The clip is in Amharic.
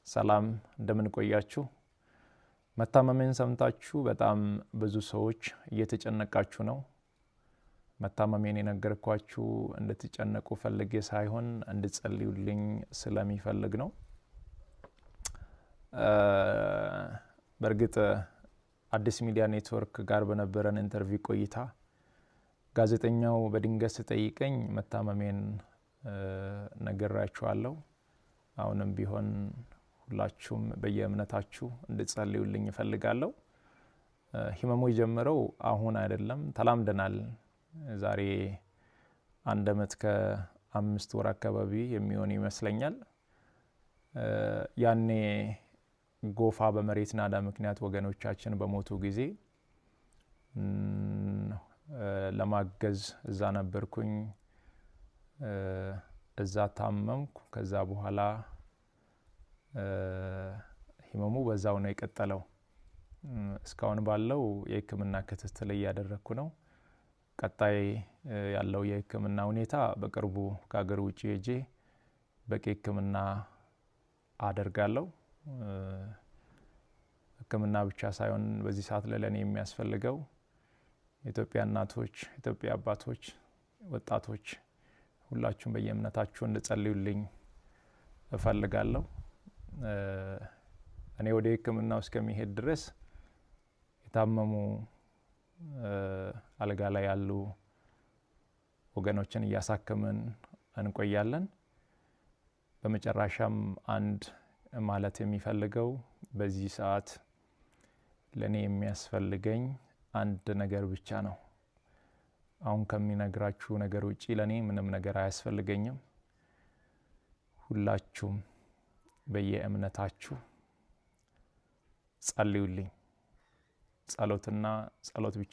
ሰላም እንደምን ቆያችሁ? መታመሜን ሰምታችሁ በጣም ብዙ ሰዎች እየተጨነቃችሁ ነው። መታመሜን የነገርኳችሁ እንድትጨነቁ ፈልጌ ሳይሆን እንድትጸልዩልኝ ስለሚፈልግ ነው። በእርግጥ አዲስ ሚዲያ ኔትወርክ ጋር በነበረን ኢንተርቪው ቆይታ ጋዜጠኛው በድንገት ጠይቀኝ መታመሜን ነግራችኋለሁ። አሁንም ቢሆን ሁላችሁም በየእምነታችሁ እንድትጸልዩልኝ እፈልጋለሁ። ህመሙ የጀመረው አሁን አይደለም፣ ተላምደናል። ዛሬ 1 ዓመት ከ5 ወር አካባቢ የሚሆን ይመስለኛል። ያኔ ጎፋ በመሬት ናዳ ምክንያት ወገኖቻችን በሞቱ ጊዜ ለማገዝ እዛ ነበርኩኝ። እዛ ታመምኩ። ከዛ በኋላ ህመሙ በዛው ነው የቀጠለው። እስካሁን ባለው የህክምና ክትትል እያደረኩ ነው። ቀጣይ ያለው የህክምና ሁኔታ በቅርቡ ከሀገር ውጪ ሄጄ በቂ ህክምና አደርጋለሁ። ህክምና ብቻ ሳይሆን በዚህ ሰዓት ለኔ የሚያስፈልገው ኢትዮጵያ እናቶች፣ ኢትዮጵያ አባቶች፣ ወጣቶች ሁላችሁም በየእምነታችሁ እንድትጸልዩልኝ እፈልጋለሁ። እኔ ወደ ህክምናው እስከሚሄድ ድረስ የታመሙ አልጋ ላይ ያሉ ወገኖችን እያሳከምን እንቆያለን። በመጨረሻም አንድ ማለት የሚፈልገው በዚህ ሰዓት ለኔ የሚያስፈልገኝ አንድ ነገር ብቻ ነው። አሁን ከሚነግራችሁ ነገር ውጪ ለኔ ምንም ነገር አያስፈልገኝም። ሁላችሁም በየእምነታችሁ ጸልዩልኝ። ጸሎትና ጸሎት ብቻ